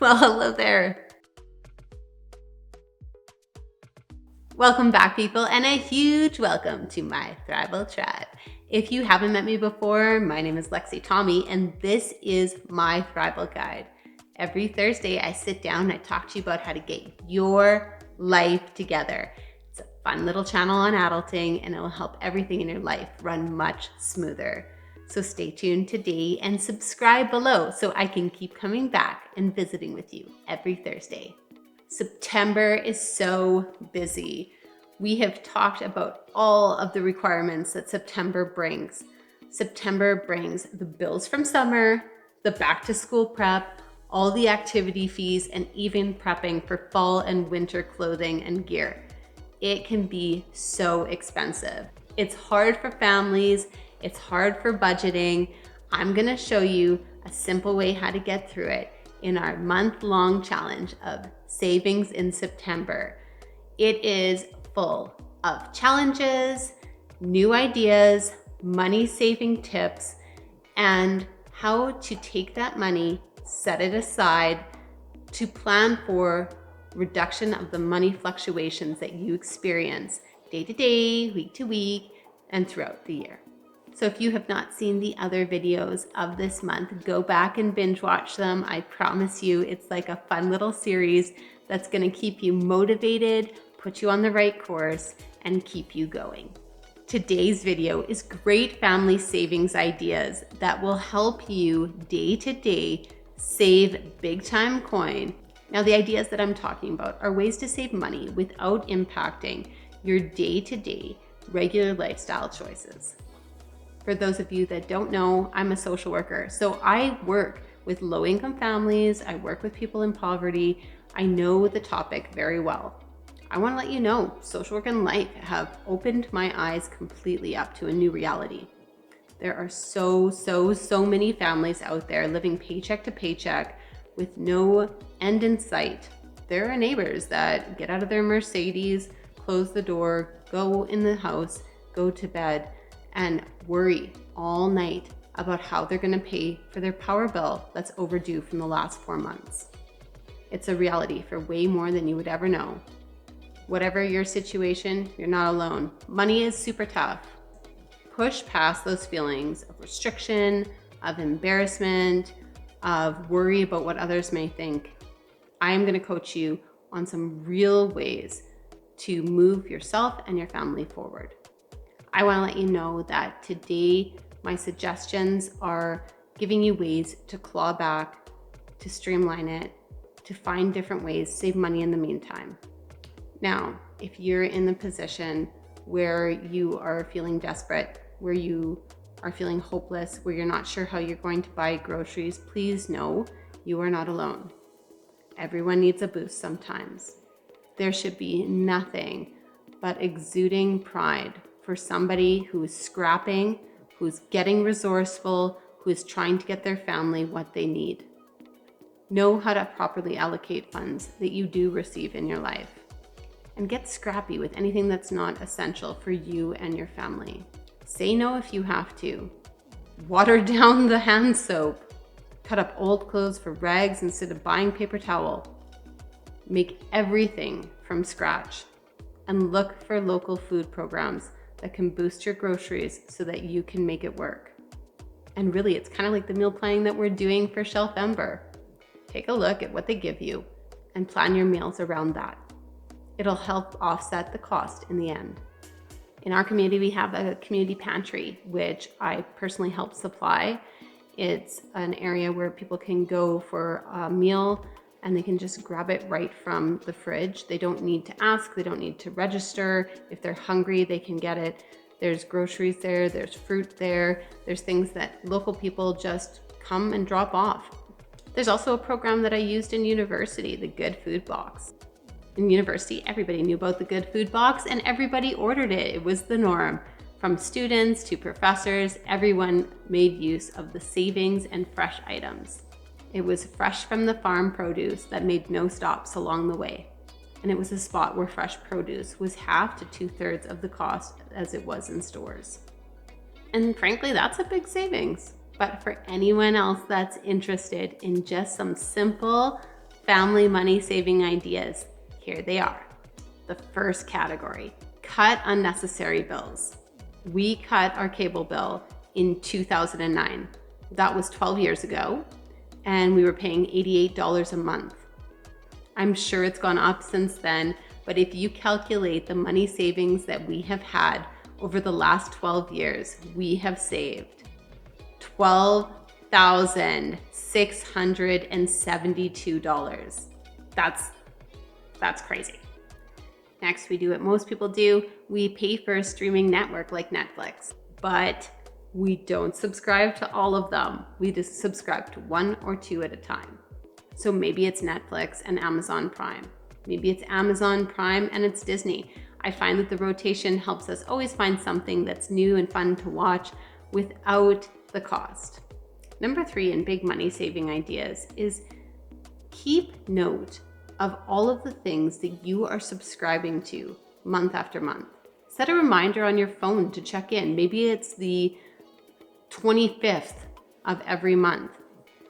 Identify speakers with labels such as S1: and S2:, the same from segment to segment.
S1: Well, hello there. Welcome back, people, and a huge welcome to my Thrival tribe. If you haven't met me before, my name is Lexi Tommy, and this is my Thrival Guide. Every Thursday, I sit down and I talk to you about how to get your life together. It's a fun little channel on adulting, and it will help everything in your life run much smoother. So stay tuned today and subscribe below so I can keep coming back and visiting with you every Thursday. September is so busy. We have talked about all of the requirements that September brings. September brings the bills from summer, the back to school prep, all the activity fees, and even prepping for fall and winter clothing and gear. It can be so expensive. It's hard for families. It's hard for budgeting. I'm gonna show you a simple way how to get through it in our month-long challenge of Savings in September. It is full of challenges, new ideas, money-saving tips, and how to take that money, set it aside to plan for reduction of the money fluctuations that you experience day to day, week to week, and throughout the year. So if you have not seen the other videos of this month, go back and binge watch them. I promise you, it's like a fun little series that's gonna keep you motivated, put you on the right course, and keep you going. Today's video is great family savings ideas that will help you day to day save big time coin. Now, the ideas that I'm talking about are ways to save money without impacting your day to day regular lifestyle choices. For those of you that don't know, I'm a social worker. So I work with low-income families. I work with people in poverty. I know the topic very well. I want to let you know, social work and life have opened my eyes completely up to a new reality. There are so many families out there living paycheck to paycheck with no end in sight. There are neighbors that get out of their Mercedes, close the door, go in the house, go to bed, and worry all night about how they're gonna pay for their power bill that's overdue from the last 4 months. It's a reality for way more than you would ever know. Whatever your situation, you're not alone. Money is super tough. Push past those feelings of restriction, of embarrassment, of worry about what others may think. I am gonna coach you on some real ways to move yourself and your family forward. I want to let you know that today my suggestions are giving you ways to claw back, to streamline it, to find different ways to save money in the meantime. Now, if you're in the position where you are feeling desperate, where you are feeling hopeless, where you're not sure how you're going to buy groceries, please know you are not alone. Everyone needs a boost sometimes. There should be nothing but exuding pride for somebody who is scrapping, who's getting resourceful, who is trying to get their family what they need. Know how to properly allocate funds that you do receive in your life. And get scrappy with anything that's not essential for you and your family. Say no if you have to. Water down the hand soap. Cut up old clothes for rags instead of buying paper towel. Make everything from scratch. And look for local food programs that can boost your groceries so that you can make it work. And really, it's kind of like the meal planning that we're doing for Shelfember. Take a look at what they give you and plan your meals around that. It'll help offset the cost in the end. In our community, we have a community pantry, which I personally help supply. It's an area where people can go for a meal and they can just grab it right from the fridge. They don't need to ask, they don't need to register. If they're hungry, they can get it. There's groceries there, there's fruit there, there's things that local people just come and drop off. There's also a program that I used in university, the Good Food Box. In university, everybody knew about the Good Food Box and everybody ordered it. It was the norm. From students to professors, everyone made use of the savings and fresh items. It was fresh from the farm produce that made no stops along the way. And it was a spot where fresh produce was half to 2/3 of the cost as it was in stores. And frankly, that's a big savings. But for anyone else that's interested in just some simple family money saving ideas. Here they are. The first category, cut unnecessary bills. We cut our cable bill in 2009. That was 12 years ago, and we were paying $88 a month. I'm sure it's gone up since then, but if you calculate the money savings that we have had over the last 12 years, we have saved $12,672. That's crazy. Next, we do what most people do. We pay for a streaming network like Netflix, but we don't subscribe to all of them. We just subscribe to one or two at a time. So maybe it's Netflix and Amazon Prime. Maybe it's Amazon Prime and it's Disney. I find that the rotation helps us always find something that's new and fun to watch without the cost. Number 3 in big money saving ideas is keep note of all of the things that you are subscribing to month after month. Set a reminder on your phone to check in. Maybe it's the 25th of every month.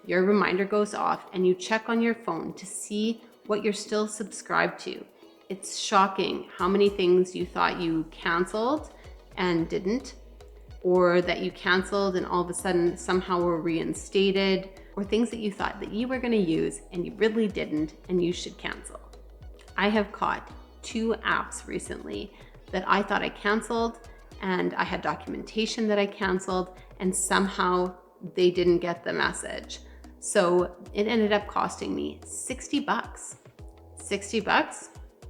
S1: Your reminder goes off and you check on your phone to see what you're still subscribed to. It's shocking how many things you thought you canceled and didn't, or that you canceled and all of a sudden somehow were reinstated, or things that you thought that you were going to use and you really didn't and you should cancel. I have caught 2 apps recently that I thought I canceled, and I had documentation that I canceled, and somehow they didn't get the message. So it ended up costing me $60. $60?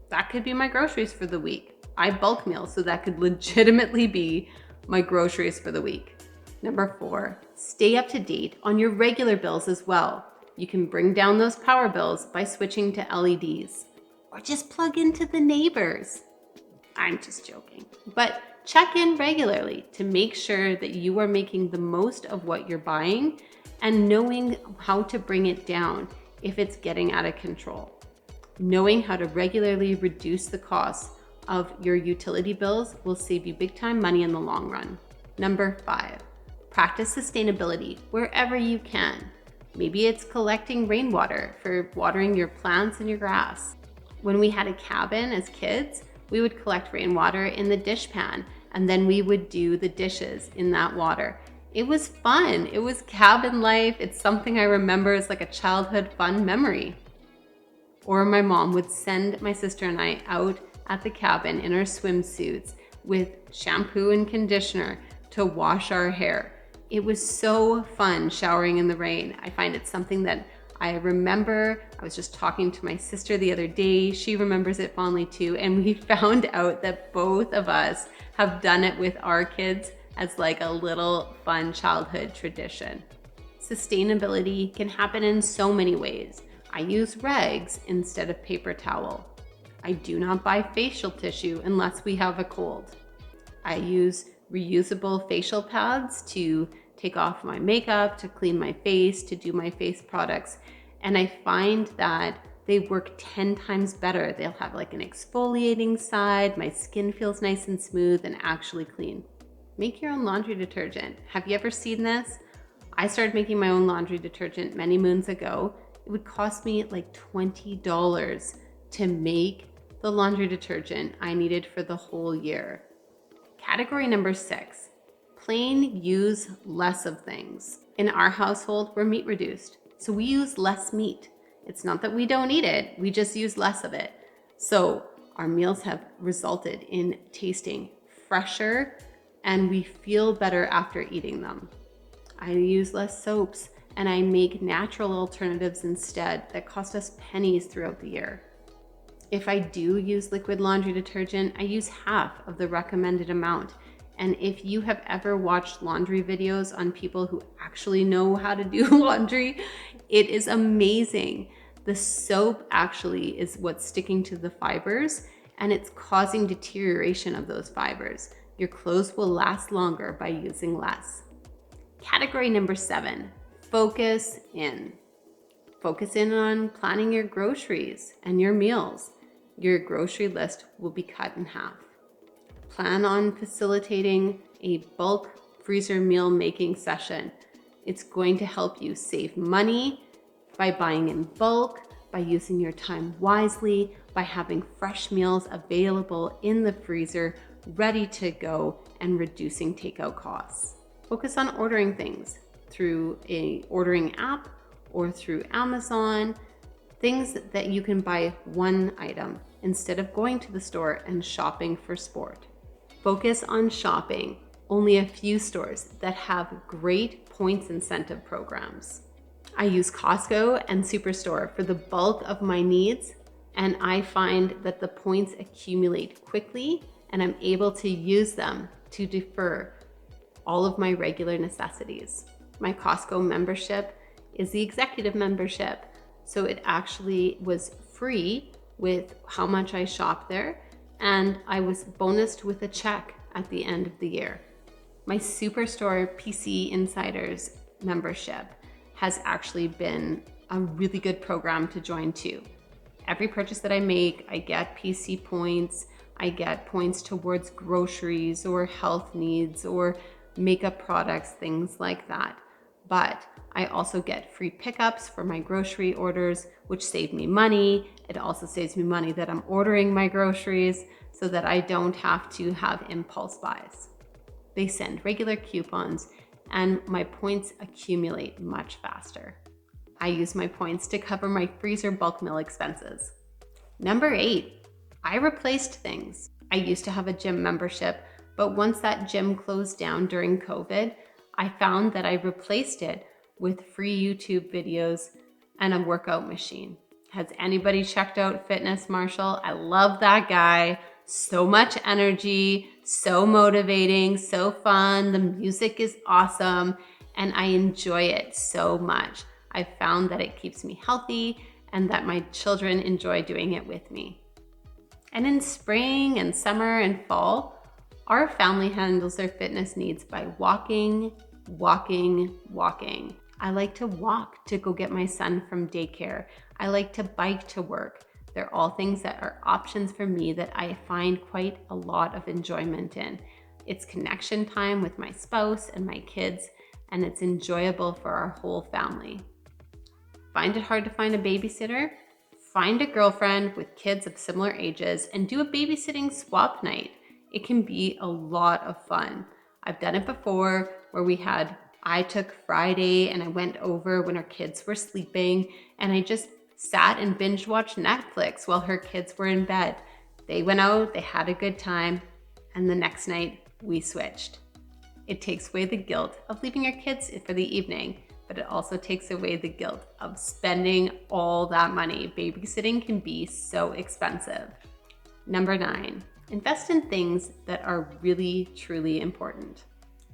S1: That could be my groceries for the week. I bulk meal, so that could legitimately be my groceries for the week. Number 4, stay up to date on your regular bills as well. You can bring down those power bills by switching to LEDs, or just plug into the neighbors. I'm just joking. But check in regularly to make sure that you are making the most of what you're buying and knowing how to bring it down if it's getting out of control. Knowing how to regularly reduce the cost of your utility bills will save you big time money in the long run. Number 5, practice sustainability wherever you can. Maybe it's collecting rainwater for watering your plants and your grass. When we had a cabin as kids, we would collect rainwater in the dishpan, and then we would do the dishes in that water. It was fun. It was cabin life. It's something I remember as like a childhood fun memory. Or my mom would send my sister and I out at the cabin in our swimsuits with shampoo and conditioner to wash our hair. It was so fun showering in the rain. I find it something that I remember. I was just talking to my sister the other day. She remembers it fondly too. And we found out that both of us have done it with our kids as like a little fun childhood tradition. Sustainability can happen in so many ways. I use rags instead of paper towel. I do not buy facial tissue unless we have a cold. I use reusable facial pads to take off my makeup, to clean my face, to do my face products. And I find that they work 10 times better. They'll have like an exfoliating side. My skin feels nice and smooth and actually clean. Make your own laundry detergent. Have you ever seen this? I started making my own laundry detergent many moons ago. It would cost me like $20 to make the laundry detergent I needed for the whole year. Category number 6, plain use less of things. In our household, we're meat reduced, so we use less meat. It's not that we don't eat it, we just use less of it. So our meals have resulted in tasting fresher and we feel better after eating them. I use less soaps and I make natural alternatives instead that cost us pennies throughout the year. If I do use liquid laundry detergent, I use half of the recommended amount. And if you have ever watched laundry videos on people who actually know how to do laundry, it is amazing. The soap actually is what's sticking to the fibers and it's causing deterioration of those fibers. Your clothes will last longer by using less. Category number 7, focus in. Focus in on planning your groceries and your meals. Your grocery list will be cut in half. Plan on facilitating a bulk freezer meal making session. It's going to help you save money by buying in bulk, by using your time wisely, by having fresh meals available in the freezer, ready to go, and reducing takeout costs. Focus on ordering things through an ordering app or through Amazon, things that you can buy one item instead of going to the store and shopping for sport. Focus on shopping only a few stores that have great points incentive programs. I use Costco and Superstore for the bulk of my needs, and I find that the points accumulate quickly and I'm able to use them to defer all of my regular necessities. My Costco membership is the executive membership, so it actually was free with how much I shop there, and I was bonused with a check at the end of the year. My Superstore PC Insiders membership has actually been a really good program to join too. Every purchase that I make, I get PC points, I get points towards groceries or health needs or makeup products, things like that. But I also get free pickups for my grocery orders, which save me money. It also saves me money that I'm ordering my groceries so that I don't have to have impulse buys. They send regular coupons and my points accumulate much faster. I use my points to cover my freezer bulk meal expenses. Number 8, I replaced things. I used to have a gym membership, but once that gym closed down during COVID, I found that I replaced it with free YouTube videos and a workout machine. Has anybody checked out Fitness Marshall? I love that guy. So much energy, so motivating, so fun. The music is awesome, and I enjoy it so much. I found that it keeps me healthy and that my children enjoy doing it with me. And in spring and summer and fall, our family handles their fitness needs by walking. I like to walk to go get my son from daycare. I like to bike to work. They're all things that are options for me that I find quite a lot of enjoyment in. It's connection time with my spouse and my kids, and it's enjoyable for our whole family. Find it hard to find a babysitter? Find a girlfriend with kids of similar ages and do a babysitting swap night. It can be a lot of fun. I've done it before where I took Friday and I went over when our kids were sleeping and I just sat and binge watched Netflix while her kids were in bed. They went out, they had a good time, and the next night we switched. It takes away the guilt of leaving your kids for the evening, but it also takes away the guilt of spending all that money. Babysitting can be so expensive. Number 9, invest in things that are really, truly important,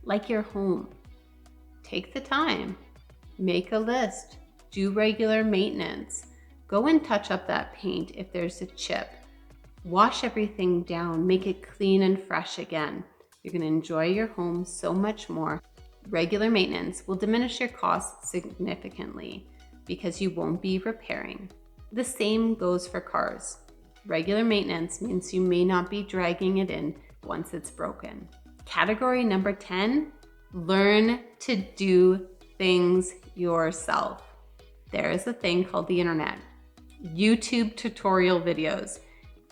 S1: like your home. Take the time, make a list, do regular maintenance. Go and touch up that paint if there's a chip. Wash everything down, make it clean and fresh again. You're gonna enjoy your home so much more. Regular maintenance will diminish your costs significantly because you won't be repairing. The same goes for cars. Regular maintenance means you may not be dragging it in once it's broken. Category number 10, learn to do things yourself. There is a thing called the internet. YouTube tutorial videos.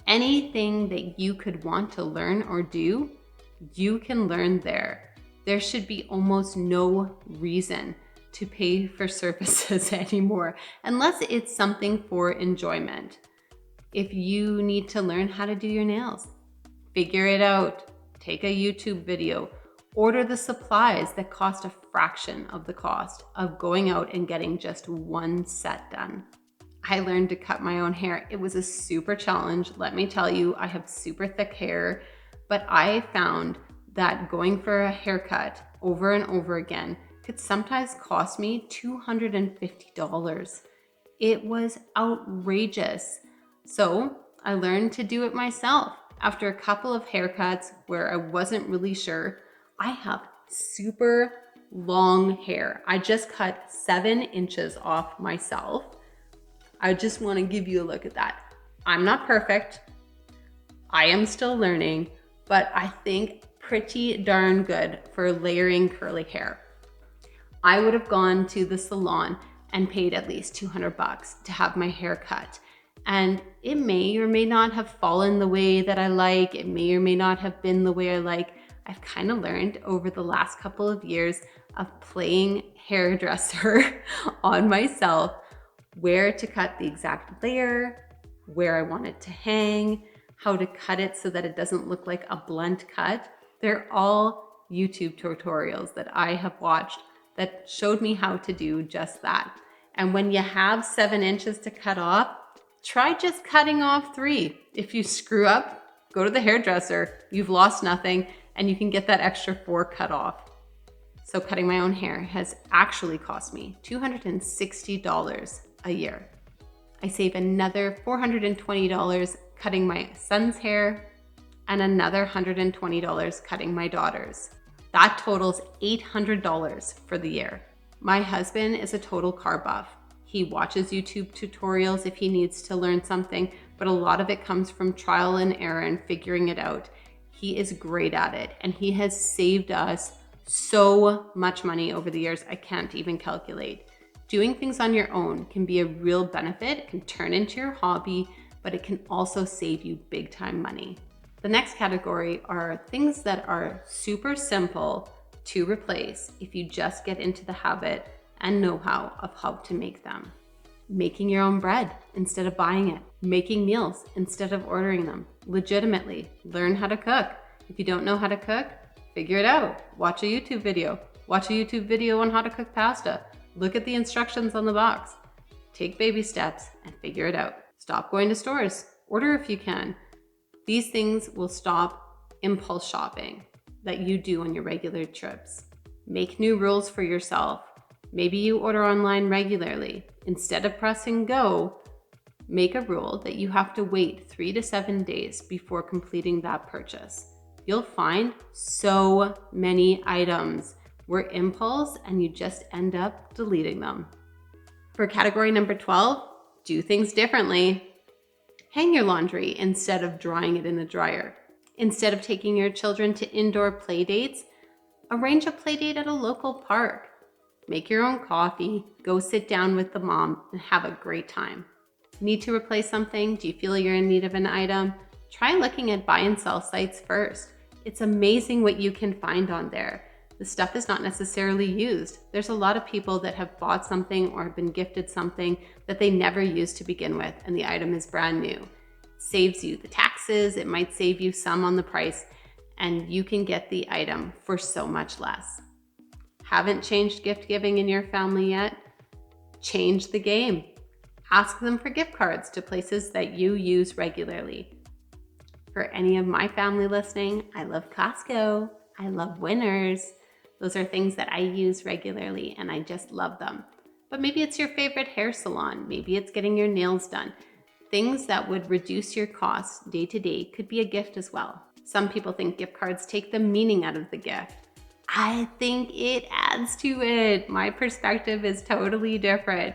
S1: Anything that you could want to learn or do, you can learn there. There should be almost no reason to pay for services anymore, unless it's something for enjoyment. If you need to learn how to do your nails, figure it out. Take a YouTube video. Order the supplies that cost a fraction of the cost of going out and getting just one set done. I learned to cut my own hair. It was a super challenge. Let me tell you, I have super thick hair, but I found that going for a haircut over and over again could sometimes cost me $250. It was outrageous. So I learned to do it myself. After a couple of haircuts where I wasn't really sure, I have super long hair. I just cut 7 inches off myself. I just want to give you a look at that. I'm not perfect. I am still learning, but I think pretty darn good for layering curly hair. I would have gone to the salon and paid at least $200 to have my hair cut. And it may or may not have fallen the way that I like. It may or may not have been the way I like. I've kind of learned over the last couple of years of playing hairdresser on myself, where to cut the exact layer, where I want it to hang, how to cut it so that it doesn't look like a blunt cut. They're all YouTube tutorials that I have watched that showed me how to do just that. And when you have 7 inches to cut off, try just cutting off 3. If you screw up, go to the hairdresser. You've lost nothing, and you can get that extra 4 cut off. So cutting my own hair has actually cost me $260 a year. I save another $420 cutting my son's hair and another $120 cutting my daughter's. That totals $800 for the year. My husband is a total car buff. He watches YouTube tutorials if he needs to learn something, but a lot of it comes from trial and error and figuring it out. He is great at it, and he has saved us so much money over the years, I can't even calculate. Doing things on your own can be a real benefit. It can turn into your hobby, but it can also save you big time money. The next category are things that are super simple to replace if you just get into the habit and know-how of how to make them. Making your own bread instead of buying it. Making meals instead of ordering them. Legitimately, learn how to cook. If you don't know how to cook, figure it out. Watch a YouTube video. Watch a YouTube video on how to cook pasta. Look at the instructions on the box. Take baby steps and figure it out. Stop going to stores. Order if you can. These things will stop impulse shopping that you do on your regular trips. Make new rules for yourself. Maybe you order online regularly. Instead of pressing go, make a rule that you have to wait 3 to 7 days before completing that purchase. You'll find so many items were impulse and you just end up deleting them. For category number 12, do things differently. Hang your laundry instead of drying it in the dryer. Instead of taking your children to indoor play dates, arrange a play date at a local park. Make your own coffee, go sit down with the mom and have a great time. Need to replace something? Do you feel you're in need of an item? Try looking at buy and sell sites first. It's amazing what you can find on there. The stuff is not necessarily used. There's a lot of people that have bought something or have been gifted something that they never used to begin with, and the item is brand new. It saves you the taxes, it might save you some on the price, and you can get the item for so much less. Haven't changed gift giving in your family yet? Change the game. Ask them for gift cards to places that you use regularly. For any of my family listening, I love Costco. I love Winners. Those are things that I use regularly and I just love them. But maybe it's your favorite hair salon. Maybe it's getting your nails done. Things that would reduce your costs day to day could be a gift as well. Some people think gift cards take the meaning out of the gift. I think it adds to it. My perspective is totally different.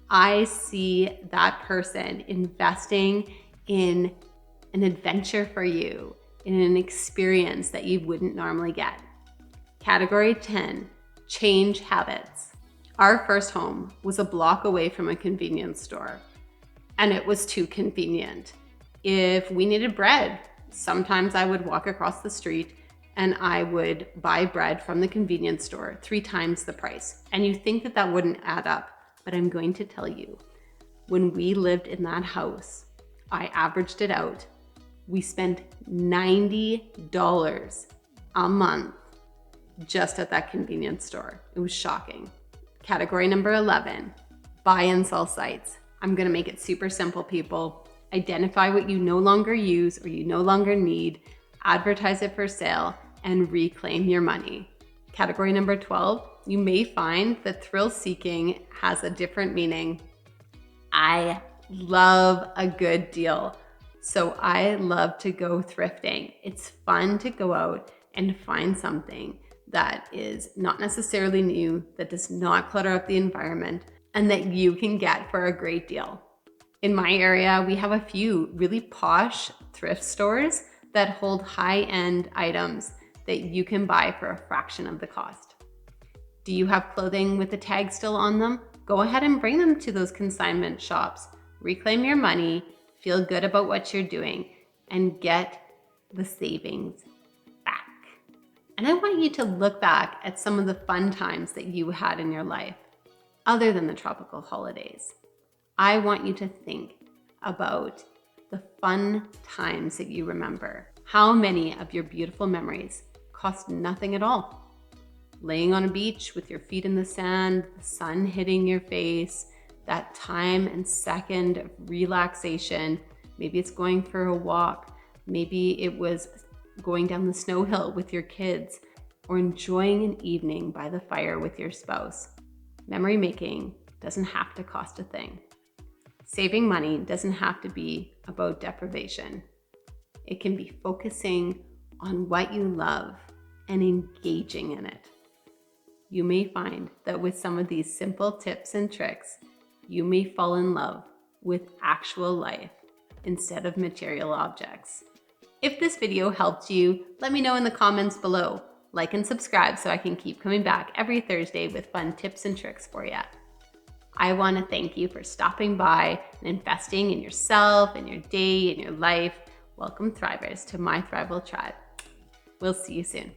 S1: I see that person investing in an adventure for you, in an experience that you wouldn't normally get. Category 10, change habits. Our first home was a block away from a convenience store, and it was too convenient. If we needed bread, sometimes I would walk across the street and I would buy bread from the convenience store 3 times the price. And you think that that wouldn't add up, but I'm going to tell you, when we lived in that house, I averaged it out. We spent $90 a month just at that convenience store. It was shocking. Category number 11, buy and sell sites. I'm gonna make it super simple, people. Identify what you no longer use or you no longer need, advertise it for sale, and reclaim your money. Category number 12, you may find that thrill seeking has a different meaning. I love a good deal. So I love to go thrifting. It's fun to go out and find something that is not necessarily new, that does not clutter up the environment, and that you can get for a great deal. In my area, we have a few really posh thrift stores that hold high-end items that you can buy for a fraction of the cost. Do you have clothing with the tag still on them? go ahead and bring them to those consignment shops. Reclaim your money, feel good about what you're doing, and get the savings back. And I want you to look back at some of the fun times that you had in your life, other than the tropical holidays. I want you to think about the fun times that you remember. How many of your beautiful memories cost nothing at all? Laying on a beach with your feet in the sand, the sun hitting your face, that time and second of relaxation. Maybe it's going for a walk. Maybe it was going down the snow hill with your kids, or enjoying an evening by the fire with your spouse. Memory making doesn't have to cost a thing. Saving money doesn't have to be about deprivation. It can be focusing on what you love and engaging in it. You may find that with some of these simple tips and tricks, you may fall in love with actual life instead of material objects. If this video helped you, let me know in the comments below. Like and subscribe so I can keep coming back every Thursday with fun tips and tricks for you. I want to thank you for stopping by and investing in yourself, in your day, in your life. Welcome Thrivers to my Thrival Tribe. We'll see you soon.